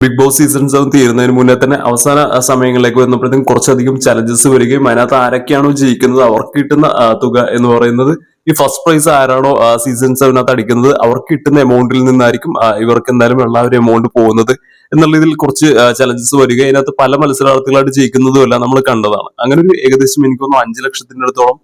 Big boss season 7 തീരുന്നതിന് മുന്നേ തന്നെ അവസാന സമയങ്ങളിലേക്ക് വന്നപ്പോഴത്തേക്കും കുറച്ചധികം ചലഞ്ചസ് വരികയും അതിനകത്ത് ആരൊക്കെയാണോ ജയിക്കുന്നത് അവർക്ക് കിട്ടുന്ന തുക എന്ന് പറയുന്നത് ഈ ഫസ്റ്റ് പ്രൈസ് ആരാണോ സീസൺ 7 അടിക്കുന്നത് അവർക്ക് കിട്ടുന്ന എമൗണ്ടിൽ നിന്നായിരിക്കും ഇവർക്ക് എന്തായാലും ഉള്ള ഒരു എമൗണ്ട് പോകുന്നത് എന്നുള്ള ഇതിൽ കുറച്ച് ചലഞ്ചസ് വരിക അതിനകത്ത് പല മത്സരാർത്ഥികളായിട്ട് ജയിക്കുന്നതും എല്ലാം നമ്മൾ കണ്ടതാണ്. അങ്ങനെ ഒരു ഏകദേശം എനിക്ക് തോന്നുന്നു 5 ലക്ഷത്തിന്റെ അടുത്തോളം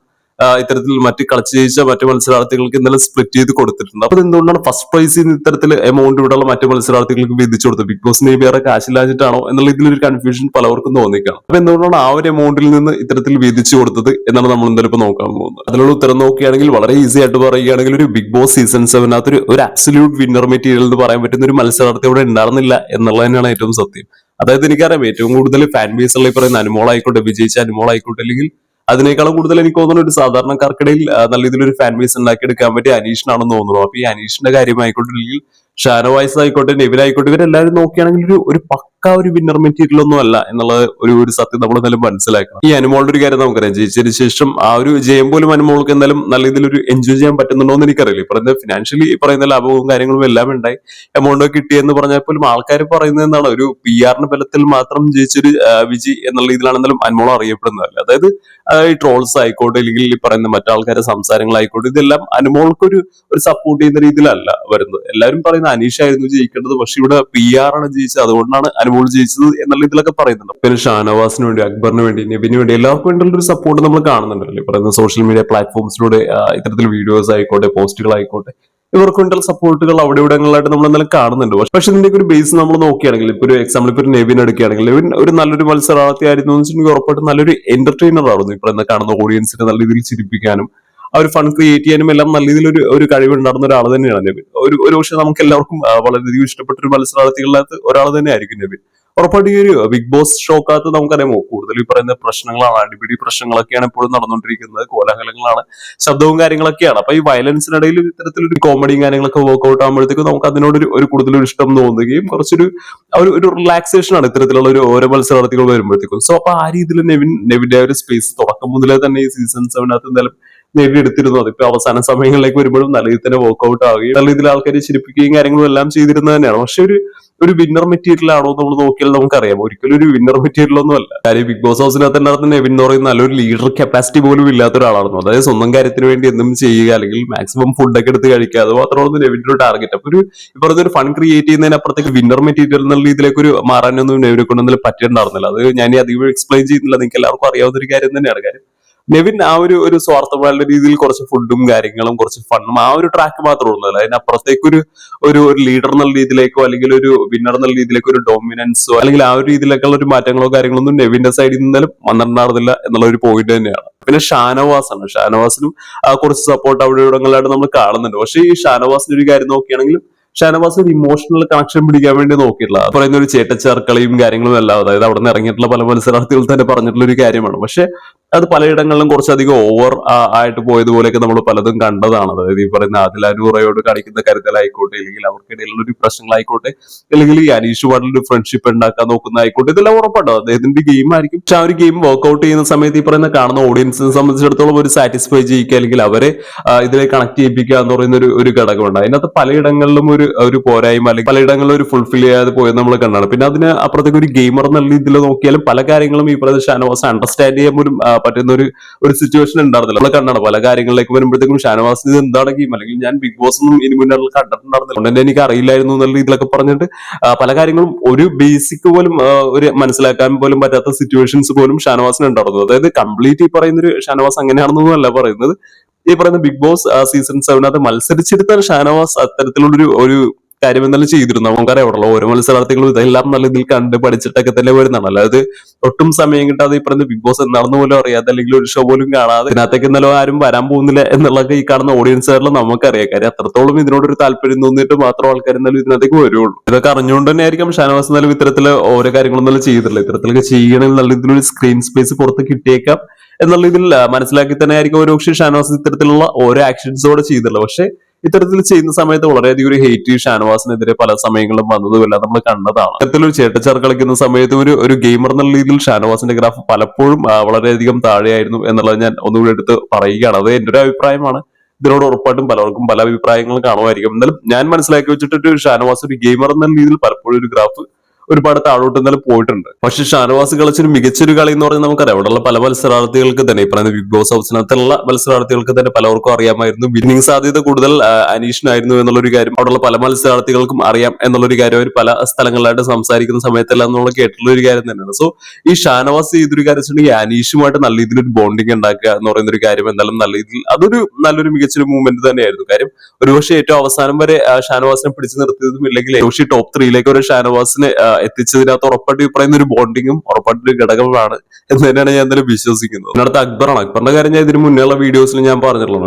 ഇത്തരത്തിൽ മറ്റ് കളിച്ച് ജയിച്ച മറ്റു മത്സരാർത്ഥികൾക്ക് ഇന്നലെ സ്പ്ലിറ്റ് ചെയ്ത് കൊടുത്തിട്ടുണ്ട്. അപ്പൊ എന്തുകൊണ്ടാണ് ഫസ്റ്റ് പ്രൈസിൽ ഇത്തരത്തിൽ എമൗണ്ട് ഇവിടെയുള്ള മറ്റു മത്സരാർത്ഥികൾക്ക് വിധിച്ചു കൊടുത്തത്? ബിഗ് ബോസിന് വേറെ കാശില്ലാഞ്ഞിട്ടാണോ എന്നുള്ള ഇതിലൊരു കൺഫ്യൂഷൻ പലവർക്കും തോന്നിക്കണം. അപ്പൊ എന്തുകൊണ്ടാണ് ആ ഒരു എമൗണ്ടിൽ നിന്ന് ഇത്തരത്തിൽ വിധിച്ചു കൊടുത്തത് എന്നാണ് നമ്മൾ എന്തായാലും ഇപ്പൊ നോക്കാൻ പോകുന്നത്. അതിലുള്ള ഉത്തരം നോക്കുകയാണെങ്കിൽ വളരെ ഈസി ആയിട്ട് പറയുകയാണെങ്കിൽ ഒരു ബിഗ് ബോസ് സീസൺ 7 ഒരു അബ്സല്യൂട്ട് വിന്നർ മെറ്റീരിയൽ എന്ന് പറയാൻ പറ്റുന്ന ഒരു മത്സരാർത്ഥി അവിടെ ഉണ്ടായിരുന്നില്ല എന്നുള്ളത് തന്നെയാണ് ഏറ്റവും സത്യം. അതായത് എനിക്കറിയാം ഏറ്റവും കൂടുതൽ ഫാൻ ബേസ് ഉള്ള ഈ പറയുന്ന അനുമോളായിക്കോട്ടെ, വിജയിച്ച അനുമോളായിക്കോട്ടെ, അല്ലെങ്കിൽ അതിനേക്കാളും കൂടുതൽ എനിക്ക് തോന്നുന്നു ഒരു സാധാരണക്കാർക്കിടയിൽ നല്ല രീതിയിലൊരു ഫാൻ ബേസ് ഉണ്ടാക്കിയെടുക്കാൻ പറ്റിയ അനീഷിനാണെന്ന് തോന്നുന്നു. അപ്പൊ ഈ അനീഷിന്റെ കാര്യമായിക്കോട്ടെ, അല്ലെങ്കിൽ ഷാനവാസ് ആയിക്കോട്ടെ, നെവിൻ ആയിക്കോട്ടെ, ഇവരെല്ലാവരും നോക്കുകയാണെങ്കിൽ ഒരു പക്ക ഒരു വിന്നർ മെറ്റീരിയൽ ഒന്നും അല്ല എന്നുള്ള ഒരു സത്യം നമ്മൾ എന്തായാലും മനസ്സിലാക്കണം. ഈ അനുമോളുടെ ഒരു കാര്യം നമുക്കറിയാം, ജയിച്ചതിന് ശേഷം ആ ഒരു ജയം പോലും അനുമോൾക്ക് എന്തായാലും നല്ല രീതിയിൽ എൻജോയ് ചെയ്യാൻ പറ്റുന്നുണ്ടോ എന്ന് എനിക്കറിയില്ല. ഈ പറയുന്ന ഫിനാൻഷ്യലി പറയുന്ന ലാഭവും കാര്യങ്ങളും എല്ലാം ഉണ്ടായി, എമൗണ്ട് ഒക്കെ കിട്ടിയെന്ന് പറഞ്ഞാൽ പോലും ആൾക്കാർ പറയുന്നത് എന്താണ്, ഒരു PR ബലത്തിൽ മാത്രം ജയിച്ചൊരു വിജയ് എന്നുള്ള രീതിയിലാണ് എന്തായാലും അനുമോൾ അറിയപ്പെടുന്നത്. അതായത് ഈ ട്രോൾസ് ആയിക്കോട്ടെ, അല്ലെങ്കിൽ ഈ പറയുന്ന മറ്റാൾക്കാരുടെ സംസാരങ്ങളായിക്കോട്ടെ, ഇതെല്ലാം അനുമോൾക്കൊരു സപ്പോർട്ട് ചെയ്യുന്ന രീതിയിലല്ല വരുന്നത്. എല്ലാവരും പറയുന്ന അനീഷായിരുന്നു ജയിക്കേണ്ടത്, പക്ഷെ ഇവിടെ PR ആണ് ജയിച്ചത്, അതുകൊണ്ടാണ് അനുമോൾ ജയിച്ചത് എന്നുള്ള ഇതിലൊക്കെ പറയുന്നുണ്ട്. പിന്നെ ഷാനവാസിന് വേണ്ടി, അക്ബറിന് വേണ്ടി, നെവിന് വേണ്ടി എല്ലാവർക്കും വേണ്ടിയുള്ള ഒരു സപ്പോർട്ട് നമ്മൾ കാണുന്നുണ്ടല്ലോ. ഈ പറയുന്ന സോഷ്യൽ മീഡിയ പ്ലാറ്റ്ഫോംസിലൂടെ ഇത്തരത്തിൽ വീഡിയോസ് ആയിക്കോട്ടെ, പോസ്റ്റുകളായിക്കോട്ടെ, ഇവർക്ക് വേണ്ടിയുള്ള സപ്പോർട്ടുകൾ അവിടെ ഇവിടങ്ങളിലായിട്ട് നമ്മൾ എന്തായാലും കാണുന്നുണ്ട്. പക്ഷെ ഇതിന്റെ ഒരു ബേസ് നമ്മൾ നോക്കുകയാണെങ്കിൽ, ഇപ്പൊ ഒരു എക്സാമ്പിൾ ഇപ്പൊ ഒരു നെവിൻ എടുക്കുകയാണെങ്കിൽ, നെവിൻ ഒരു നല്ലൊരു മത്സരാർത്ഥി ആയിരുന്നു എന്ന് വെച്ചിട്ടുണ്ടെങ്കിൽ ഉറപ്പായിട്ടും നല്ലൊരു എന്റർടൈനർ ആയിരുന്നു. ഇപ്പൊ എന്താ കാണുന്ന ഓഡിയൻസിനെ നല്ല രീതിയിൽ ചിരിപ്പിക്കാനും ആ ഒരു ഫൺ ക്രിയേറ്റ് ചെയ്യാനും എല്ലാം നല്ല രീതിയിൽ ഒരു കഴിവുണ്ടായിരുന്ന ഒരാൾ തന്നെയാണ് നെവിൻ. ഒരു പക്ഷെ നമുക്ക് എല്ലാവർക്കും വളരെയധികം ഇഷ്ടപ്പെട്ട ഒരു മത്സരാർത്ഥികളിനകത്ത് ഒരാൾ തന്നെ ആയിരിക്കും നെവിൻ. ഉറപ്പായിട്ടും ഈ ഒരു ബിഗ് ബോസ് ഷോക്കകത്ത് നമുക്കറിയാമോ കൂടുതൽ ഈ പറയുന്ന പ്രശ്നങ്ങളാണ്, അടിപിടി പ്രശ്നങ്ങളൊക്കെയാണ് എപ്പോഴും നടന്നുകൊണ്ടിരിക്കുന്നത്, കോലാഹലങ്ങളാണ്, ശബ്ദവും കാര്യങ്ങളൊക്കെയാണ്. അപ്പൊ ഈ വയലൻസിനിടയിൽ ഇത്തരത്തിലൊരു കോമഡിയും കാര്യങ്ങളൊക്കെ വർക്ക്ഔട്ട് ആകുമ്പോഴത്തേക്കും നമുക്ക് അതിനോട് ഒരു കൂടുതലൊരു ഇഷ്ടം തോന്നുകയും ഒരു റിലാക്സേഷൻ ആണ് ഇത്തരത്തിലുള്ള ഓരോ മത്സരാർത്ഥികൾ വരുമ്പോഴത്തേക്കും. സോ അപ്പൊ ആ രീതിയിൽ നെവിന്റെ ഒരു സ്പേസ് തുടക്കം മുതലേ തന്നെ ഈ സീസൺ 7 എന്തായാലും നേടിയെടുത്തിരുന്നു. അതിപ്പോ അവസാന സമയങ്ങളിലേക്ക് വരുമ്പോഴും നല്ല രീതിയിൽ തന്നെ വർക്ക്ഔട്ട് ആവുകയും നല്ല രീതിയിൽ ആൾക്കാരെ ചിരിപ്പിക്കുകയും കാര്യങ്ങളും എല്ലാം ചെയ്തിരുന്നത് തന്നെയാണ്. പക്ഷെ ഒരു വിന്നർ മെറ്റീരിയൽ ആണോ നമ്മൾ നോക്കിയാൽ നമുക്കറിയാം ഒരിക്കലും ഒരു വിന്നർ മെറ്റീരിയൽ ഒന്നും അല്ല. കാര്യം ബിഗ് ബോസ് ഹൗസിനകത്ത് ഉണ്ടായിരുന്ന നെവിൻ എന്ന് പറയുന്ന നല്ലൊരു ലീഡർ കപ്പാസിറ്റി പോലും ഇല്ലാത്ത ഒരാളായിരുന്നു. അതായത് സ്വന്തം കാര്യത്തിന് വേണ്ടി എന്തും ചെയ്യുക, അല്ലെങ്കിൽ മാക്സിമം ഫുഡൊക്കെ എടുത്ത് കഴിക്കുക, അത് മാത്രമാണ് നെവിന്റെ ഒരു ടാർഗറ്റ്. അപ്പൊ ഒരു ഫൺ ക്രിയേറ്റ് ചെയ്യുന്നതിനപ്പുറത്തേക്ക് വിന്നർ മെറ്റീരിയൽ എന്നുള്ള രീതിയിലേക്ക് ഒരു മാറാനൊന്നും നെവിനെ കൊണ്ടൊന്നും പറ്റിയിട്ടുണ്ടായിരുന്നില്ല. അത് ഞാൻ അധികം എക്സ്പ്ലെയിൻ ചെയ്യുന്നില്ല, നിങ്ങൾക്ക് എല്ലാവർക്കും അറിയാവുന്ന ഒരു കാര്യം തന്നെയാണ്. കാര്യം നെവിൻ ആ ഒരു സ്വാർത്ഥമായ രീതിയിൽ കുറച്ച് ഫുഡും കാര്യങ്ങളും കുറച്ച് ഫണ്ണും ആ ഒരു ട്രാക്ക് മാത്രമേ ഉള്ളൂ. അതിനപ്പുറത്തേക്ക് ഒരു ലീഡർ എന്നുള്ള രീതിയിലേക്കോ, അല്ലെങ്കിൽ ഒരു വിന്നർ എന്നുള്ള രീതിയിലേക്കോ, ഒരു ഡോമിനൻസോ, അല്ലെങ്കിൽ ആ ഒരു രീതിയിലേക്കുള്ള ഒരു മാറ്റങ്ങളോ കാര്യങ്ങളൊന്നും നെവിന്റെ സൈഡിൽ നിന്നാലും വന്നിട്ടുണ്ടായിരുന്നില്ല എന്നുള്ള ഒരു പോയിന്റ് തന്നെയാണ്. പിന്നെ ഷാനവാസിനും കുറച്ച് സപ്പോർട്ട് അവിടെ ഇവിടങ്ങളിലായിട്ട് നമ്മൾ കാണുന്നുണ്ട്. പക്ഷേ ഈ ഷാനവാസിന്റെ ഒരു കാര്യം നോക്കുകയാണെങ്കിലും ഷാനവാസ് ഒരു ഇമോഷണൽ കണക്ഷൻ പിടിക്കാൻ വേണ്ടി നോക്കിയിട്ടുള്ള പറയുന്ന ഒരു ചേട്ടച്ചാർക്കളിയും കാര്യങ്ങളും എല്ലാം, അതായത് അവിടെ നിന്ന് ഇറങ്ങിയിട്ടുള്ള പല മത്സരാർത്ഥികൾ തന്നെ പറഞ്ഞിട്ടുള്ള ഒരു കാര്യമാണ്. പക്ഷെ അത് പലയിടങ്ങളിലും കുറച്ചധികം ഓവർ ആയിട്ട് പോയതുപോലെയൊക്കെ നമ്മൾ പലതും കണ്ടതാണ്. അതായത് ഈ പറയുന്ന ആദിലാനൂറയോട് കാണിക്കുന്ന കരുതലായിക്കോട്ടെ, അല്ലെങ്കിൽ അവർക്കിടയിലുള്ള ഒരു പ്രശ്നങ്ങളായിക്കോട്ടെ, അല്ലെങ്കിൽ ഈ അനീഷ് വാട്ടിൽ ഒരു ഫ്രണ്ട്ഷിപ്പ് ഉണ്ടാക്കാൻ നോക്കുന്നതായിക്കോട്ടെ, ഇതെല്ലാം ഉറപ്പാട്ടോ അദ്ദേഹത്തിന്റെ ഗെയിം ആയിരിക്കും. പക്ഷെ ആ ഒരു ഗെയിം വർക്ക്ഔട്ട് ചെയ്യുന്ന സമയത്ത് ഈ പറയുന്ന കാണുന്ന ഓഡിയൻസിനെ സംബന്ധിച്ചിടത്തോളം ഒരു സാറ്റിസ്ഫൈ ചെയ്യിക്കുക, അല്ലെങ്കിൽ അവരെ ഇതിലേക്ക് കണക്ട് ചെയ്യിപ്പിക്കുക എന്ന് പറയുന്ന ഒരു ഘടകമുണ്ട്. അതിനകത്ത് പലയിടങ്ങളിലും ഒരു പോരായ്മ, അല്ലെങ്കിൽ പലയിടങ്ങളിലും ഒരു ഫുൾഫിൽ ചെയ്യാതെ പോയത് നമ്മൾ കണ്ടാണ്. പിന്നെ അതിന് അപ്പുറത്തേക്ക് ഒരു ഗെയിമർ എന്നുള്ള രീതിയിൽ നോക്കിയാലും പല കാര്യങ്ങളും ഈ പറയുന്ന ഷാനവാസ് അണ്ടർസ്റ്റാൻഡ് ചെയ്യാൻ പോലും പറ്റുന്ന ഒരു സിറ്റുവേഷൻ ഉണ്ടായിരുന്നില്ല. നമ്മൾ കണ്ടാണ് പല കാര്യങ്ങളിലേക്ക് വരുമ്പോഴത്തേക്കും ഷാനവാസ് ഇത് എന്താണ് ഗെയിം, അല്ലെങ്കിൽ ഞാൻ ബിഗ് ബോസ് ഒന്നും ഇനി മുന്നേ കണ്ടിട്ടുണ്ടായിരുന്നില്ല, അതുകൊണ്ട് എനിക്ക് അറിയില്ലായിരുന്നു എന്നുള്ള രീതിയിലൊക്കെ പറഞ്ഞിട്ട് പല കാര്യങ്ങളും ഒരു ബേസിക് പോലും ഒരു മനസ്സിലാക്കാൻ പോലും പറ്റാത്ത സിറ്റുവേഷൻസ് പോലും ഷാനവാസിന് ഉണ്ടായിരുന്നു. അതായത് കംപ്ലീറ്റ് ഈ പറയുന്ന ഒരു ഷാനവാസ് അങ്ങനെയാണെന്നൊന്നും അല്ല പറയുന്നത്. ഈ പറയുന്ന ബിഗ് ബോസ് സീസൺ 7 മത്സരിച്ചെടുത്ത ഷാനവാസ് അത്തരത്തിലുള്ള ഒരു കാര്യം എന്തായാലും ചെയ്തിരുന്നു. നമുക്കറിയാം അവിടെയുള്ള ഓരോ മത്സരാർത്ഥികളും ഇതെല്ലാം നല്ല ഇതിൽ കണ്ട് പഠിച്ചിട്ടൊക്കെ തന്നെ വരുന്നതാണ്. അല്ലാതെ ഒട്ടും സമയം കിട്ടാതെ ഈ പറയുന്ന ബിഗ് ബോസ് എന്താണെന്ന് പോലും അറിയാതെ, അല്ലെങ്കിൽ ഒരു ഷോ പോലും കാണാതെ ഇതിനകത്തേക്ക് എന്നാലും ആരും വരാൻ പോകുന്നില്ല എന്നുള്ളതൊക്കെ ഈ കാണുന്ന ഓഡിയൻസുകാരിലും നമുക്കറിയാം. കാര്യം അത്രത്തോളം ഇതിനോടൊരു താല്പര്യം തോന്നിയിട്ട് മാത്രം ആൾക്കാർ എന്നാലും ഇതിനകത്തേക്ക് വരുള്ളൂ. ഇതൊക്കെ അറിഞ്ഞുകൊണ്ട് തന്നെ ആയിരിക്കും ഷാനവാസ് എന്നാലും ഇത്തരത്തില് ഓരോ കാര്യങ്ങളൊന്നും ചെയ്തിട്ടില്ല. ഇത്തരത്തിലൊക്കെ ചെയ്യണമെങ്കിൽ നല്ല ഇതിലൊരു സ്ക്രീൻ സ്പേസ് പുറത്ത് കിട്ടിയേക്കാം എന്നുള്ള ഇതിൽ മനസ്സിലാക്കി തന്നെ ആയിരിക്കും ഒരു പക്ഷേ ഷാനവാസ് ഇത്തരത്തിലുള്ള ഓരോ ആക്ഷൻസോടെ ചെയ്തിട്ടുള്ളത്. പക്ഷെ ഇത്തരത്തിൽ ചെയ്യുന്ന സമയത്ത് വളരെയധികം ഒരു ഹേറ്റ് ഷാനവാസിനെതിരെ പല സമയങ്ങളിലും വന്നതുമല്ല നമ്മൾ കണ്ടതാണ്. ഇത്തരത്തിലൊരു ചേട്ടച്ചാർ കളിക്കുന്ന സമയത്ത് ഒരു ഗെയിമർ എന്നുള്ള രീതിയിൽ ഷാനവാസിന്റെ ഗ്രാഫ് പലപ്പോഴും വളരെയധികം താഴെയായിരുന്നു എന്നുള്ളത് ഞാൻ ഒന്നുകൂടി എടുത്ത് പറയുകയാണ്. അത് എന്റെ ഒരു അഭിപ്രായമാണ്. ഇതിനോട് ഉറപ്പായിട്ടും പലർക്കും പല അഭിപ്രായങ്ങളും കാണുമായിരിക്കും. എന്നാലും ഞാൻ മനസ്സിലാക്കി വെച്ചിട്ട് ഷാനവാസ് ഒരു ഗെയിമർ എന്ന രീതിയിൽ പലപ്പോഴും ഒരു ഗ്രാഫ് ഒരുപാട് താഴോട്ട് എന്തായാലും പോയിട്ടുണ്ട്. പക്ഷെ ഷാനവാസ് കളിച്ചൊരു മികച്ചൊരു കളി എന്ന് പറഞ്ഞാൽ നമുക്കറിയാം, അവിടെയുള്ള പല മത്സരാർത്ഥികൾക്ക് തന്നെ ഈ പറയുന്ന ബിഗ് ബോസ് ഹൗസിനകത്തുള്ള മത്സരാർത്ഥികൾക്ക് തന്നെ പലർക്കും അറിയാമായിരുന്നു വിന്നിംഗ് സാധ്യത കൂടുതൽ അനീഷിനായിരുന്നു എന്നുള്ളൊരു കാര്യം അവിടെയുള്ള പല മത്സരാർത്ഥികൾക്കും അറിയാം എന്നുള്ളൊരു കാര്യം അവർ പല സ്ഥലങ്ങളിലായിട്ട് സംസാരിക്കുന്ന സമയത്തെല്ലാം നമ്മൾ കേട്ടിട്ടുള്ള ഒരു കാര്യം തന്നെയാണ്. സോ ഈ ഷാനവാസ് ചെയ്തൊരു കാര്യം വെച്ചിട്ടുണ്ടെങ്കിൽ അനീഷുമായിട്ട് നല്ല രീതിയിൽ ഒരു ബോണ്ടിങ് ഉണ്ടാക്കുക എന്ന് പറയുന്ന ഒരു കാര്യം എന്തായാലും നല്ല രീതിയിൽ അതൊരു നല്ലൊരു മികച്ചൊരു മൂവ്മെന്റ് തന്നെയായിരുന്നു. കാര്യം ഒരുപക്ഷെ ഏറ്റവും അവസാനം വരെ ഷാനവാസിനെ പിടിച്ചു നിർത്തിയതും ഇല്ലെങ്കിൽ ഒരുപക്ഷെ ടോപ്പ് 3യിലേക്ക് ഒരു ഷാനവാസിനെ എത്തിച്ചതിനകത്ത് ഉറപ്പായിട്ട് ഈ പറയുന്ന ഒരു ബോണ്ടിങ്ങും ഉറപ്പായിട്ടൊരു ഘടകമാണ് എന്ന് തന്നെയാണ് ഞാൻ എന്തായാലും വിശ്വസിക്കുന്നത്. അതിനടുത്ത് അക്ബറാണ്. അക്ബറിന്റെ കാര്യം ഞാൻ ഇതിന് മുന്നേയുള്ള വീഡിയോസിൽ ഞാൻ പറഞ്ഞിട്ടുള്ളൂ.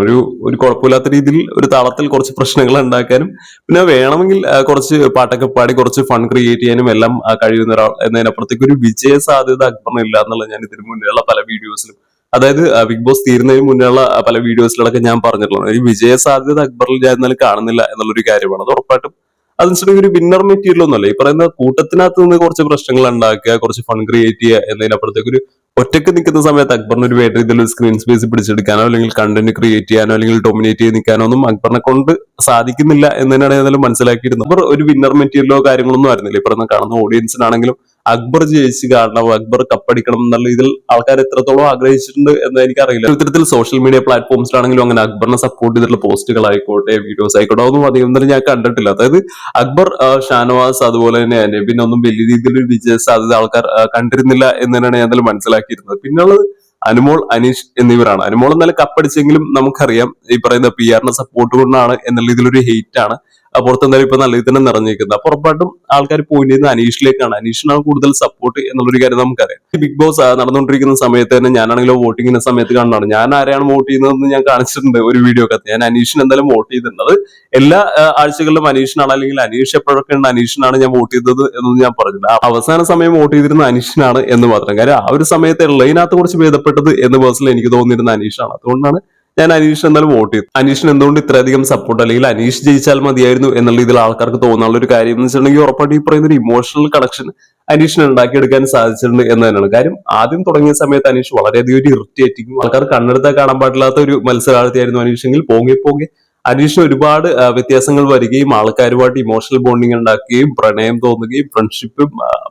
ഒരു കുഴപ്പമില്ലാത്ത രീതിയിൽ ഒരു താളത്തിൽ കുറച്ച് പ്രശ്നങ്ങൾ ഉണ്ടാക്കാനും പിന്നെ വേണമെങ്കിൽ കുറച്ച് പാട്ടൊക്കെ പാടി കുറച്ച് ഫൺ ക്രിയേറ്റ് ചെയ്യാനും എല്ലാം കഴിയുന്ന ഒരാൾ എന്നതിനപ്പുറത്തേക്ക് ഒരു വിജയ സാധ്യത അക്ബറിന് ഇല്ല എന്നുള്ളത് ഞാൻ ഇതിന് മുന്നേയുള്ള പല വീഡിയോസിലും, അതായത് ബിഗ് ബോസ് തീരുന്നതിന് മുന്നേയുള്ള പല വീഡിയോസിലൊക്കെ ഞാൻ പറഞ്ഞിട്ടുള്ളത് ഒരു വിജയ സാധ്യത അക്ബറിൽ ഞാൻ എന്നാലും കാണുന്നില്ല എന്നുള്ളൊരു കാര്യമാണ്. അത് ഉറപ്പായിട്ടും അതെന്നുവെച്ചിട്ടുണ്ടെങ്കിൽ ഒരു വിന്നർ മെറ്റീരിയൽ ഒന്നുമല്ല. ഈ പറയുന്ന കൂട്ടത്തിനകത്ത് നിന്ന് കുറച്ച് പ്രശ്നങ്ങൾ ഉണ്ടാക്കുക, കുറച്ച് ഫൺ ക്രിയേറ്റ് ചെയ്യുക എന്നതിനപ്പുറത്തേക്ക് ഒരു ഒറ്റയ്ക്ക് നിൽക്കുന്ന സമയത്ത് അക്ബറിന് ഒരു വേണ്ട രീതിയിൽ സ്ക്രീൻ സ്പേസ് പിടിച്ചെടുക്കാനോ അല്ലെങ്കിൽ കണ്ടന്റ് ക്രിയേറ്റ് ചെയ്യാനോ അല്ലെങ്കിൽ ഡൊമിനേറ്റ് ചെയ്ത് നിൽക്കാനോ ഒന്നും അക്ബറിനെ കൊണ്ട് സാധിക്കുന്നില്ല എന്ന് തന്നെയാണ് ഏതായാലും മനസ്സിലാക്കിയിരുന്നത്. അക്ബർ ഒരു വിന്നർ മെറ്റീരിയലോ കാര്യങ്ങളൊന്നും ആയിരുന്നില്ല. ഈ പറയുന്ന കാണുന്ന ഓഡിയൻസിനാണെങ്കിലും അക്ബർ ജയിച്ച് കാണണം, അക്ബർ കപ്പടിക്കണം എന്നുള്ള ഇതിൽ ആൾക്കാർ എത്രത്തോളം ആഗ്രഹിച്ചിട്ടുണ്ട് എന്ന് എനിക്കറിയില്ല. ഇത്തരത്തിൽ സോഷ്യൽ മീഡിയ പ്ലാറ്റ്ഫോംസിലാണെങ്കിലും അങ്ങനെ അക്ബറിനെ സപ്പോർട്ട് ചെയ്തിട്ടുള്ള പോസ്റ്റുകളായിക്കോട്ടെ വീഡിയോസ് ആയിക്കോട്ടെ ഒന്നും അധികം തന്നെ ഞാൻ കണ്ടിട്ടില്ല. അതായത് അക്ബർ, ഷാനവാസ് അതുപോലെ തന്നെ നെബിൻ ഒന്നും വലിയ രീതിയിൽ ഒരു വിജയ സാധ്യത ആൾക്കാർ കണ്ടിരുന്നില്ല എന്ന് തന്നെയാണ് ഞാൻ എന്തായാലും മനസ്സിലാക്കിയിരുന്നത്. പിന്നുള്ളത് അനുമോൾ, അനീഷ് എന്നിവരാണ്. അനുമോൾ എന്നാലും കപ്പടിച്ചെങ്കിലും നമുക്കറിയാം ഈ പറയുന്ന PR സപ്പോർട്ട് കൊണ്ടാണ് എന്നുള്ള ഇതിലൊരു ഹെയ്റ്റ് ആണ് പുറത്തെന്തായാലും ഇപ്പൊ നല്ല തന്നെ നിറഞ്ഞിരിക്കുന്നത്. അപ്പൊ ഉറപ്പായിട്ടും ആൾക്കാർ പോയിന്റ് ചെയ്യുന്നത് അനീഷിലേക്കാണ്. അനീഷിനാണ് കൂടുതൽ സപ്പോർട്ട് എന്നുള്ളൊരു കാര്യം നമുക്കറിയാം. ബിഗ് ബോസ് നടന്നുകൊണ്ടിരിക്കുന്ന സമയത്ത് തന്നെ ഞാനാണെങ്കിലും വോട്ടിങ്ങിന്റെ സമയത്ത് കാണുന്നതാണ്. ഞാൻ ആരെയാണ് വോട്ട് ചെയ്യുന്നതെന്ന് ഞാൻ കാണിച്ചിട്ടുണ്ട് ഒരു വീഡിയോ ഒക്കെ. ഞാൻ അനീഷിന് എന്തായാലും വോട്ട് ചെയ്തിട്ടുണ്ട്. അത് എല്ലാ ആഴ്ചകളിലും അനീഷിനാണ്, അല്ലെങ്കിൽ അനീഷ് എപ്പോഴൊക്കെ ഉണ്ട് അനീഷിനാണ് ഞാൻ വോട്ട് ചെയ്തത് എന്നൊന്നും ഞാൻ പറഞ്ഞില്ല. അവസാന സമയം വോട്ട് ചെയ്തിരുന്ന അനീഷിനാണ് എന്ന് മാത്രം. കാര്യം ആ ഒരു സമയത്ത് ഉള്ളതിനകത്ത് കുറച്ച് ഭേദപ്പെട്ടത് എന്ന് പേഴ്സണലി എനിക്ക് തോന്നിയിരുന്ന അനീഷാണ്. അതുകൊണ്ടാണ് ഞാൻ അനീഷ് എന്തായാലും വോട്ട് ചെയ്തു. അനീഷിന് എന്തുകൊണ്ട് ഇത്രയധികം സപ്പോർട്ട്, അല്ലെങ്കിൽ അനീഷ് ജയിച്ചാൽ മതിയായിരുന്നു എന്നുള്ള ഇതിൽ ആൾക്കാർക്ക് തോന്നാനുള്ള ഒരു കാര്യം എന്ന് വെച്ചിട്ടുണ്ടെങ്കിൽ ഉറപ്പായിട്ട് ഈ പറയുന്ന ഒരു ഇമോഷണൽ കണക്ഷൻ അനീഷിന് ഉണ്ടാക്കിയെടുക്കാൻ സാധിച്ചിട്ടുണ്ട് എന്ന് തന്നെയാണ്. കാര്യം ആദ്യം തുടങ്ങിയ സമയത്ത് അനീഷ് വളരെയധികം ഒരു ഇറിറ്റേറ്റിംഗ്, ആൾക്കാർ കണ്ണെടുത്താൽ കാണാൻ പാടില്ലാത്ത ഒരു മത്സരാർത്ഥിയായിരുന്നു അനീഷെങ്കിൽ പോകെ പോകെ അനീഷിന് ഒരുപാട് വ്യത്യാസങ്ങൾ വരികയും ആൾക്കാരുമായിട്ട് ഇമോഷണൽ ബോണ്ടിങ് ഉണ്ടാക്കുകയും പ്രണയം തോന്നുകയും ഫ്രണ്ട്ഷിപ്പും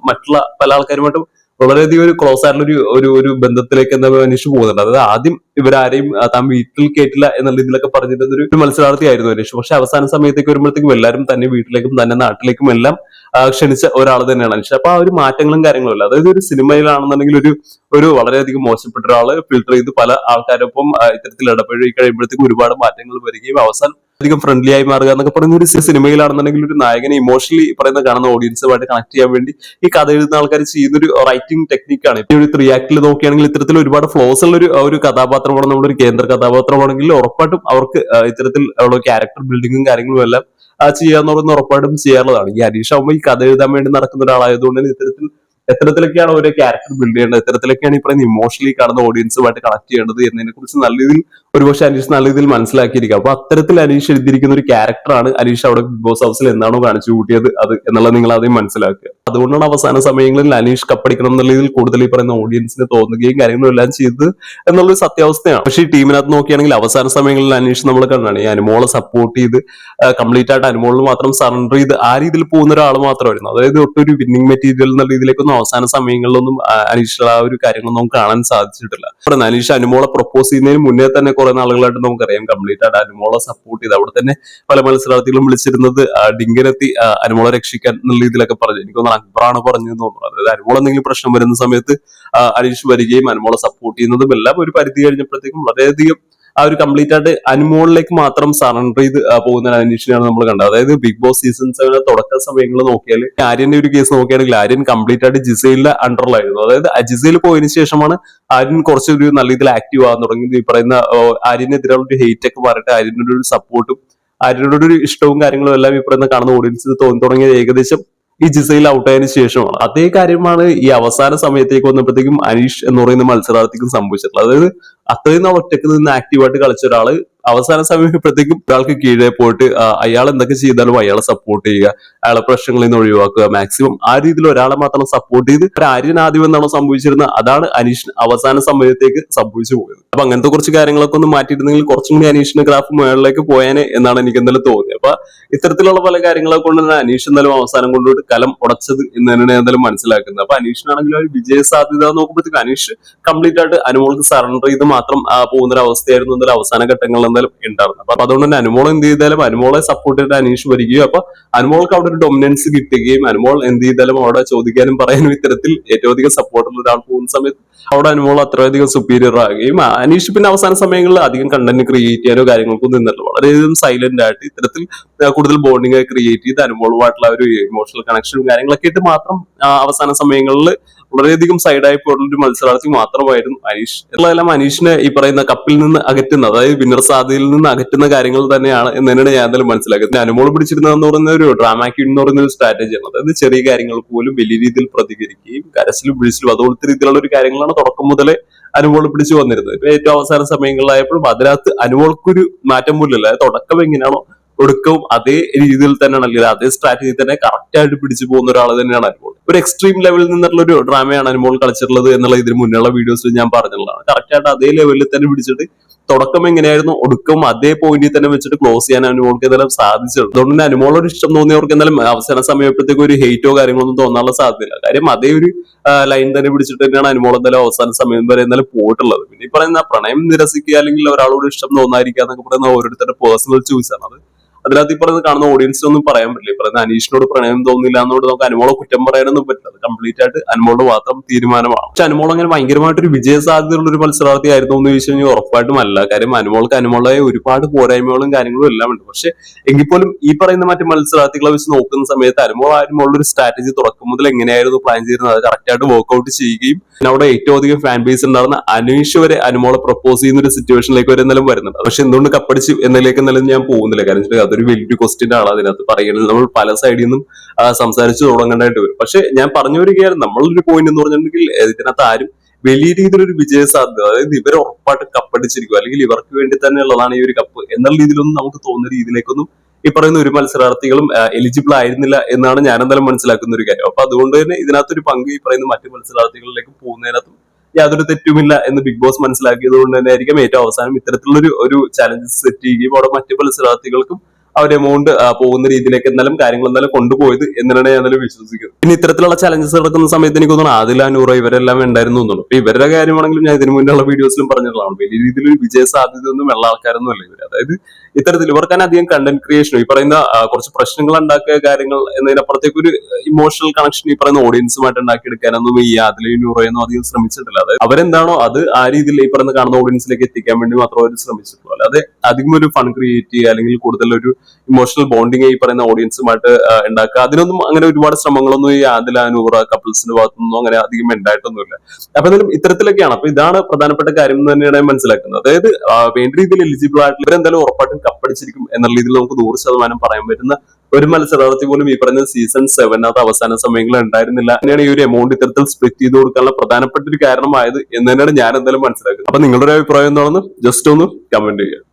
മറ്റുള്ള പല ആൾക്കാരുമായിട്ടും വളരെയധികം ഒരു ക്ലോസ് ആയിട്ടുള്ള ഒരു ബന്ധത്തിലേക്ക് എന്താ അനീഷ് പോകുന്നുണ്ട്. അതായത് ആദ്യം ഇവരാരെയും താൻ വീട്ടിൽ കേട്ടില്ല എന്നുള്ള രീതിയിലൊക്കെ പറഞ്ഞിരുന്ന ഒരു മത്സരാർത്ഥിയായിരുന്നു അനീഷ്. പക്ഷെ അവസാന സമയത്തേക്ക് വരുമ്പോഴത്തേക്കും എല്ലാവരും തന്നെ വീട്ടിലേക്കും തന്നെ നാട്ടിലേക്കും എല്ലാം ക്ഷണിച്ച ഒരാൾ തന്നെയാണ് അനീഷ്. അപ്പൊ ആ ഒരു മാറ്റങ്ങളും കാര്യങ്ങളും അല്ല, അതായത് ഒരു സിനിമയിലാണെന്നുണ്ടെങ്കിൽ ഒരു വളരെയധികം മോശപ്പെട്ട ഒരാള് ഫിൽട്ടർ ചെയ്ത് പല ആൾക്കാരൊപ്പം ഇത്തരത്തിൽ ഇടപഴകി കഴിയുമ്പോഴത്തേക്കും ഒരുപാട് മാറ്റങ്ങൾ വരികയും അവസാനം അധികം ഫ്രണ്ട്ലി ആയി മാറുക എന്നൊക്കെ പറയുന്ന ഒരു സിനിമയിലാണെന്നുണ്ടെങ്കിൽ ഒരു നായകനെ ഇമോഷണലി പറയുന്ന കാണുന്ന ഓഡിയൻസുമായിട്ട് കണക്ട് ചെയ്യാൻ വേണ്ടി ഈ കഥ എഴുതുന്ന ആൾക്കാർ ചെയ്യുന്ന ഒരു റൈറ്റിംഗ് ടെക്നിക്കാണ്. ഈ ഒരു 3 ആക്ടിൽ നോക്കുകയാണെങ്കിൽ ഇത്തരത്തിൽ ഒരുപാട് ഫ്ലോസ് ഉള്ള ഒരു കഥാപാത്രമാണ് നമ്മുടെ ഒരു കേന്ദ്ര കഥാപാത്രമാണെങ്കിൽ ഉറപ്പായിട്ടും അവർക്ക് ഇത്തരത്തിൽ ഉള്ള ക്യാരക്ടർ ബിൽഡിങ്ങും കാര്യങ്ങളും എല്ലാം ചെയ്യാന്ന് പറയുന്ന ഉറപ്പായിട്ടും ചെയ്യാറുള്ളതാണ്. ഈ അനീഷ് ആവുമ്പോൾ ഈ കഥ എഴുതാൻ വേണ്ടി നടക്കുന്ന ഒരാളായതുകൊണ്ട് തന്നെ എത്തരത്തിലൊക്കെയാണ് ഓരോ ക്യാരക്ടർ ബിൽഡ് ചെയ്യേണ്ടത്, എത്തരത്തിലൊക്കെയാണ് ഈ പറയുന്ന ഇമോഷണലി കാണുന്ന ഓഡിയൻസുമായിട്ട് കണക്ട് ചെയ്യേണ്ടത് എന്നതിനെ കുറിച്ച് നല്ല രീതിയിൽ ഒരുപക്ഷെ അനീഷ് നല്ല രീതിയിൽ മനസ്സിലാക്കിയിരിക്കുക. അപ്പൊ അത്തരത്തിൽ അനീഷ് എഴുതിയിരിക്കുന്ന ഒരു ക്യാരക്ടറാണ് അനീഷ് അവിടെ ബിഗ് ബോസ് ഹൗസിൽ എന്താണോ കാണിച്ചു കൂട്ടിയത് അത് എന്നുള്ളത് നിങ്ങൾ ആദ്യം മനസ്സിലാക്കുക. അതുകൊണ്ടാണ് അവസാന സമയങ്ങളിൽ അനീഷ് കപ്പടിക്കണം എന്നുള്ള രീതിയിൽ കൂടുതൽ ഈ പറയുന്ന ഓഡിയൻസിന് തോന്നുകയും കാര്യങ്ങളും എല്ലാം ചെയ്തത് എന്നുള്ളൊരു സത്യാവസ്ഥയാണ്. പക്ഷേ ഈ ടീമിനകത്ത് നോക്കുകയാണെങ്കിൽ അവസാന സമയങ്ങളിൽ അനീഷ് നമ്മൾ കണ്ടാണ് ഈ അനുമോളെ സപ്പോർട്ട് ചെയ്ത് കംപ്ലീറ്റ് ആയിട്ട് അനുമോളിൽ മാത്രം സറണ്ടർ ചെയ്ത് ആ രീതിയിൽ പോകുന്ന ഒരാൾ മാത്രമായിരുന്നു. അതായത് ഒട്ടൊരു വിന്നിംഗ് മെറ്റീരിയൽ എന്ന രീതിയിലേക്കൊന്നും അവസാന സമയങ്ങളിലൊന്നും അനീഷ് ആ ഒരു കാര്യങ്ങളൊന്നും നമുക്ക് കാണാൻ സാധിച്ചിട്ടില്ല. അനീഷ് അനുമോളെ പ്രപ്പോസ് ചെയ്യുന്നതിന് മുന്നേ തന്നെ കുറെ നാളുകളായിട്ട് നമുക്കറിയാം കംപ്ലീറ്റ് ആയിട്ട് അനുമോളെ സപ്പോർട്ട് ചെയ്ത് അവിടെ തന്നെ പല മത്സരാർത്ഥികളും വിളിച്ചിരുന്നത് ഡിങ്കനെത്തി അനുമോളെ രക്ഷിക്കാൻ എന്നുള്ള രീതിയിലൊക്കെ പറഞ്ഞു. എനിക്കൊന്ന് അക്ബറാണ് പറഞ്ഞതെന്ന് തോന്നുന്നു. അതായത് അനുമോൾ എന്തെങ്കിലും പ്രശ്നം വരുന്ന സമയത്ത് അനീഷ് വരികയും അനുമോളെ സപ്പോർട്ട് ചെയ്യുന്നതും എല്ലാം ഒരു പരിധി കഴിഞ്ഞപ്പോഴത്തേക്കും വളരെയധികം ആ ഒരു കംപ്ലീറ്റ് ആയിട്ട് അനുമോളിലേക്ക് മാത്രം സറണ്ടർ ചെയ്ത് പോകുന്ന അനീഷിനെയാണ് നമ്മൾ കണ്ടത്. അതായത് ബിഗ് ബോസ് സീസൺ 7 തുടക്ക സമയങ്ങളിൽ നോക്കിയാൽ ആര്യന്റെ ഒരു കേസ് നോക്കുകയാണെങ്കിൽ ആര്യൻ കംപ്ലീറ്റ് ആയിട്ട് ജിസൈലിന്റെ അണ്ടറിലായിരുന്നു. അതായത് ജിസൈൽ പോയതിനു ശേഷമാണ് ആര്യൻ കുറച്ചൊരു നല്ല രീതിയിൽ ആക്റ്റീവ് ആകാൻ തുടങ്ങിയത്. ഈ പറയുന്ന ആര്യനെതിരെയുള്ള ഒരു ഹെയ്റ്റ് ഒക്കെ മാറിയിട്ട് ആര്യനോട് ഒരു സപ്പോർട്ടും ആര്യനോട് ഒരു ഇഷ്ടവും കാര്യങ്ങളും എല്ലാം ഈ പറയുന്ന കാണുന്ന ഓഡിയൻസ് തോന്നി തുടങ്ങിയത് ഏകദേശം ഈ ജിസയിൽ ഔട്ടായതിനു ശേഷമാണ്. അതേ കാര്യമാണ് ഈ അവസാന സമയത്തേക്ക് വന്നപ്പോഴത്തേക്കും അനീഷ് എന്ന് പറയുന്ന മത്സരാർത്ഥിക്കും സംഭവിച്ചിട്ടുള്ളത്. അതായത് അത്രയും നാൾ ഒറ്റക്ക് നിന്ന് ആക്റ്റീവായിട്ട് കളിച്ച ഒരാള് അവസാന സമയപ്പോഴത്തേക്കും ഒരാൾക്ക് കീഴെ പോയിട്ട് അയാൾ എന്തൊക്കെ ചെയ്താലും അയാളെ സപ്പോർട്ട് ചെയ്യുക, അയാളെ പ്രശ്നങ്ങളിൽ നിന്ന് ഒഴിവാക്കുക, മാക്സിമം ആ രീതിയിൽ ഒരാളെ മാത്രം സപ്പോർട്ട് ചെയ്ത് ഒരു ആര്യൻ ആദ്യം എന്താണോ സംഭവിച്ചിരുന്നത് അതാണ് അനീഷിന് അവസാന സമയത്തേക്ക് സംഭവിച്ചു പോയത്. അപ്പൊ അങ്ങനത്തെ കുറച്ച് കാര്യങ്ങളൊക്കെ ഒന്ന് മാറ്റിയിരുന്നെങ്കിൽ കുറച്ചും കൂടി അനീഷിന്റെ ഗ്രാഫ് മുകളിലേക്ക് പോയാനെ എന്നാണ് എനിക്ക് എന്തായാലും തോന്നിയത്. അപ്പൊ ഇത്തരത്തിലുള്ള പല കാര്യങ്ങളെ കൊണ്ട് തന്നെ അനീഷ് എന്തായാലും അവസാനം കൊണ്ടുപോയിട്ട് കലം ഉടച്ചത് എന്ന് തന്നെയാണ് ഞാൻ എന്തായാലും മനസ്സിലാക്കുന്നത്. അപ്പൊ അനീഷിനാണെങ്കിലും ഒരു വിജയ സാധ്യത നോക്കുമ്പോഴത്തേക്ക് അനീഷ് കംപ്ലീറ്റ് ആയിട്ട് അനുമോൾക്ക് സറണ്ടർ ചെയ്ത് മാത്രം പോകുന്ന ഒരു അവസ്ഥയായിരുന്നു എന്തായാലും അവസാന ഘട്ടങ്ങളിൽ എന്തായാലും ഉണ്ടായിരുന്നു. അപ്പൊ അതുകൊണ്ട് തന്നെ അനുമോൾ എന്ത് ചെയ്താലും അനുമോളെ സപ്പോർട്ട് ചെയ്ത് അനീഷ് വരികയും അപ്പൊ അനുമോൾക്ക് അവിടെ ഒരു ഡൊമിനൻസ് കിട്ടുകയും അനുമോൾ എന്ത് ചെയ്താലും അവിടെ ചോദിക്കാനും പറയാനും ഇത്തരത്തിൽ ഏറ്റവും അധികം സപ്പോർട്ടുള്ള ഒരാൾ പോകുന്ന സമയത്ത് അവിടെ അനുമോൾ അത്രയധികം സുപ്പീരിയർ ആകുകയും അനീഷ് പിന്നെ അവസാന സമയങ്ങളിൽ അധികം കണ്ടന്റ് ക്രിയേറ്റ് ചെയ്യാനോ കാര്യങ്ങൾക്കൊന്നും നിന്നിട്ടില്ല. വളരെയധികം സൈലന്റ് ആയിട്ട് ഇത്തരത്തിൽ കൂടുതൽ ബോണ്ടിങ് ക്രിയേറ്റ് ചെയ്ത് അനുമോളുമായിട്ടുള്ള ഒരു ഇമോഷണൽ കണക്ഷനും കാര്യങ്ങളൊക്കെ ആയിട്ട് മാത്രം അവസാന സമയങ്ങളിൽ വളരെയധികം സൈഡായി പോയിട്ടുള്ള ഒരു മത്സരാർത്ഥി മാത്രമായിരുന്നു അനീഷ്. എല്ലാം അനീഷിനെ ഈ പറയുന്ന കപ്പിൽ നിന്ന് അകറ്റുന്ന, അതായത് വിന്നർ സാധ്യതയിൽ നിന്ന് അകറ്റുന്ന കാര്യങ്ങൾ തന്നെയാണ് എന്ന് തന്നെയാണ് ഞാൻ എന്തായാലും മനസ്സിലാക്കുന്നത്. അനുമോൾ പിടിച്ചിരുന്നതെന്ന് പറയുന്ന ഒരു ഡ്രാമ ക്വീൻ എന്ന് പറയുന്ന ഒരു സ്ട്രാറ്റജിയാണ്. അതായത് ചെറിയ കാര്യങ്ങൾ പോലും വലിയ രീതിയിൽ പ്രതികരിക്കുകയും കരച്ചിലും പിടിച്ചിലും അതുപോലത്തെ രീതിയിലുള്ള ഒരു കാര്യങ്ങളാണ് തുടക്കം മുതലേ അനുമോൾ പിടിച്ചു വന്നിരുന്നത്. ഏറ്റവും അവസാന സമയങ്ങളിലായപ്പോഴും അതിനകത്ത് അനുമോൾക്കൊരു മാറ്റം പോലും ഇല്ല. തുടക്കം എങ്ങനെയാണോ ഒടുക്കവും അതേ രീതിയിൽ തന്നെയാണ്, അല്ലെങ്കിൽ അതേ സ്ട്രാറ്റജി തന്നെ കറക്റ്റ് ആയിട്ട് പിടിച്ചു പോകുന്ന ഒരാൾ തന്നെയാണ് അനുമോൾ. ഒരു എക്സ്ട്രീം ലെവലിൽ നിന്നുള്ള ഒരു ഡ്രാമയാണ് അനുമോൾ കളിച്ചിട്ടുള്ളത് എന്നുള്ള ഇതിന് മുന്നുള്ള വീഡിയോസിൽ ഞാൻ പറഞ്ഞിട്ടുള്ളതാണ്. കറക്റ്റ് ആയിട്ട് അതേ ലെവലിൽ തന്നെ പിടിച്ചിട്ട് തുടക്കം എങ്ങനെയായിരുന്നു ഒടുക്കം അതേ പോയിന്റിൽ തന്നെ വെച്ചിട്ട് ക്ലോസ് ചെയ്യാൻ അനുമോൾക്ക് എന്തായാലും സാധിച്ചിട്ടുണ്ട്. അതുകൊണ്ട് തന്നെ അനുമോളോട് ഇഷ്ടം തോന്നിയവർക്ക് എന്തായാലും അവസാന സമയപ്പോഴത്തേക്ക് ഒരു ഹെയ്റ്റോ കാര്യങ്ങളൊന്നും തോന്നാനുള്ള സാധ്യതയില്ല. കാര്യം അതേ ഒരു ലൈൻ തന്നെ പിടിച്ചിട്ട് തന്നെയാണ് അനുമോൾ എന്തായാലും അവസാന സമയം വരെ എന്തായാലും പോയിട്ടുള്ളത്. പിന്നെ ഈ പറയുന്ന പ്രണയം നിരസിക്കുക അല്ലെങ്കിൽ ഒരാളോട് ഇഷ്ടം തോന്നാതിരിക്കുക എന്നൊക്കെ പറയുന്ന ഓരോരുത്തരുടെ പേഴ്സണൽ ചോയ്സ് ആണ്. അതിനകത്ത് ഈ പറയുന്നത് കാണുന്ന ഓഡിയൻസിനൊന്നും പറയാൻ പറ്റില്ല. ഈ പറയുന്ന അനീഷിനോട് പ്രണയം തോന്നില്ല എന്നോട് നമുക്ക് അനുമോളെ കുറ്റം പറയാനൊന്നും പറ്റില്ല. കംപ്ലീറ്റ് ആയിട്ട് അനുമോളുടെ മാത്രം തീരുമാനമാണ്. പക്ഷെ അനുമോൾ അങ്ങനെ ഭയങ്കരമായിട്ട് ഒരു വിജയ സാധ്യതയുള്ള ഒരു മത്സരാർത്ഥി ആയിരുന്നു എന്ന് ചോദിച്ചു കഴിഞ്ഞാൽ ഉറപ്പായിട്ടും അല്ല. കാര്യം അനുമോൾക്ക് അനുമോളെ ഒരുപാട് പോരായ്മകളും കാര്യങ്ങളും എല്ലാം ഉണ്ട്. പക്ഷെ എങ്കിൽ പോലും ഈ പറയുന്ന മറ്റു മത്സരാർത്ഥികളെ വെച്ച് നോക്കുന്ന സമയത്ത് അനുമോളുടെ ഒരു സ്ട്രാറ്റജി തുടക്കം മുതൽ എങ്ങനെയായിരുന്നു പ്ലാൻ ചെയ്യുന്നത് അത് കറക്റ്റ് ആയിട്ട് വർക്ക്ഔട്ട് ചെയ്യുകയും അവിടെ ഏറ്റവും അധികം ഫാൻ ബേസ് ഉണ്ടായിരുന്ന അനീഷ് വരെ അനുമോളെ പ്രപ്പോസ് ചെയ്യുന്ന ഒരു സിറ്റുവേഷനിലേക്ക് വരെ എന്തായാലും വരുന്നുണ്ട്. പക്ഷെ എന്തുകൊണ്ട് കപ്പടിച്ചു എന്നതിലേക്ക് എന്തായാലും ഞാൻ പോകുന്നില്ല. കാരണം അതൊരു വലിയൊരു ക്വസ്റ്റ്യൻ ആണ്. അതിനകത്ത് പറയുന്നത് നമ്മൾ പല സൈഡിൽ നിന്നും സംസാരിച്ചു തുടങ്ങേണ്ടതായിട്ട് വരും. പക്ഷെ ഞാൻ പറഞ്ഞു വരികയാണ്, നമ്മളൊരു പോയിന്റ് എന്ന് പറഞ്ഞിട്ടുണ്ടെങ്കിൽ ഇതിനകത്ത് ആരും വലിയ രീതിയിലൊരു വിജയ സാധ്യത, അതായത് ഇവർ ഉറപ്പായിട്ട് കപ്പടിച്ചിരിക്കും അല്ലെങ്കിൽ ഇവർക്ക് വേണ്ടി തന്നെ ഉള്ളതാണ് ഈ ഒരു കപ്പ് എന്നുള്ള രീതിയിലൊന്നും നമുക്ക് തോന്നുന്ന രീതിയിലേക്കൊന്നും ഈ പറയുന്ന ഒരു മത്സരാർത്ഥികളും എലിജിബിൾ ആയിരുന്നില്ല എന്നാണ് ഞാൻ എന്തായാലും മനസ്സിലാക്കുന്ന ഒരു കാര്യം. അപ്പൊ അതുകൊണ്ട് തന്നെ ഇതിനകത്തൊരു പങ്ക് ഈ പറയുന്ന മറ്റു മത്സരാർത്ഥികളിലേക്ക് പോകുന്നതിനകത്തും യാതൊരു തെറ്റുമില്ല എന്ന് ബിഗ് ബോസ് മനസ്സിലാക്കിയത് കൊണ്ട് തന്നെ ആയിരിക്കും ഏറ്റവും അവസാനം ഇത്തരത്തിലുള്ള ഒരു ചാലഞ്ചസ് സെറ്റ് ചെയ്യുകയും അവിടെ മറ്റു മത്സരാർത്ഥികൾക്കും അവർ എമൗണ്ട് പോകുന്ന രീതിയിലേക്ക് എന്തായാലും കാര്യങ്ങൾ എന്തായാലും കൊണ്ടുപോയത് എന്നാണ് ഞാൻ എന്തായാലും വിശ്വസിക്കുന്നത്. പിന്നെ ഇത്തരത്തിലുള്ള ചലഞ്ചസ് നടക്കുന്ന സമയത്ത് എനിക്ക് തോന്നുന്നു ആദില, നൂറ ഇവരെല്ലാം ഉണ്ടായിരുന്നു തോന്നുന്നു. അപ്പൊ ഇവരുടെ കാര്യമാണെങ്കിലും ഞാൻ ഇതിനു മുന്നുള്ള വീഡിയോസിലും പറഞ്ഞിട്ടുള്ളതാണ്. വലിയ രീതിയിൽ വിജയ സാധ്യതയൊന്നും ഉള്ള ആൾക്കാരൊന്നും അല്ല ഇവർ. അതായത് ഇത്തരത്തിൽ ഇവർക്കാണ് അധികം കണ്ടന്റ് ക്രിയേഷനും ഈ പറയുന്ന കുറച്ച് പ്രശ്നങ്ങൾ ഉണ്ടാക്കിയ കാര്യങ്ങൾ എന്നതിനപ്പുറത്തേക്ക് ഒരു ഇമോഷണൽ കണക്ഷൻ ഈ പറയുന്ന ഓഡിയൻസുമായിട്ട് ഉണ്ടാക്കിയെടുക്കാനൊന്നും ഈ ആദിലയും നൂറയൊന്നും അധികം ശ്രമിച്ചിട്ടില്ല. അതായത് അവരെന്താണോ അത് ആ രീതിയിൽ ഈ പറയുന്ന കാണുന്ന ഓഡിയൻസിലേക്ക് എത്തിക്കാൻ വേണ്ടി മാത്രം അവർ ശ്രമിച്ചിട്ടുള്ളൂ. അല്ലാതെ അധികം ഒരു ഫൺ ക്രിയേറ്റ് ചെയ്യുക അല്ലെങ്കിൽ കൂടുതൽ ഒരു ഇമോഷണൽ ബോണ്ടിങ് ഈ പറയുന്ന ഓഡിയൻസുമായിട്ട് ഉണ്ടാക്കുക അതിനൊന്നും അങ്ങനെ ഒരുപാട് ശ്രമങ്ങളൊന്നും ഈ ആദില, നൂറ കപ്പിൾസിന്റെ ഭാഗത്തുനിന്നും അങ്ങനെ അധികം ഉണ്ടായിട്ടൊന്നുമില്ല. അപ്പൊ എന്തായാലും ഇത്തരത്തിലൊക്കെയാണ്. അപ്പൊ ഇതാണ് പ്രധാനപ്പെട്ട കാര്യം എന്ന് തന്നെയാണ് മനസ്സിലാക്കുന്നത്. അതായത് വേണ്ട രീതിയിൽ എലിജിബിൾ ആയിട്ടുള്ള ഇവരെന്തായാലും ഉറപ്പായിട്ടും കപ്പടിച്ചിരിക്കും എന്നുള്ള രീതിയിൽ നമുക്ക് 100% പറയാൻ പറ്റുന്ന ഒരു മത്സരാർത്ഥി പോലും ഈ പറയുന്ന സീസൺ 7 അവസാന സമയങ്ങളിൽ ഉണ്ടായിരുന്നില്ല. അങ്ങനെയാണ് ഈ ഒരു എമൗണ്ട് ഇത്തരത്തിൽ സ്പ്ലിറ്റ് ചെയ്ത് കൊടുക്കാനുള്ള പ്രധാനപ്പെട്ട ഒരു കാരണമായത് എന്ന് തന്നെയാണ് ഞാൻ എന്തായാലും മനസ്സിലാക്കുന്നത്. അപ്പൊ നിങ്ങളുടെ ഒരു അഭിപ്രായം എന്താണെന്ന് ജസ്റ്റ് ഒന്ന് കമന്റ് ചെയ്യുക.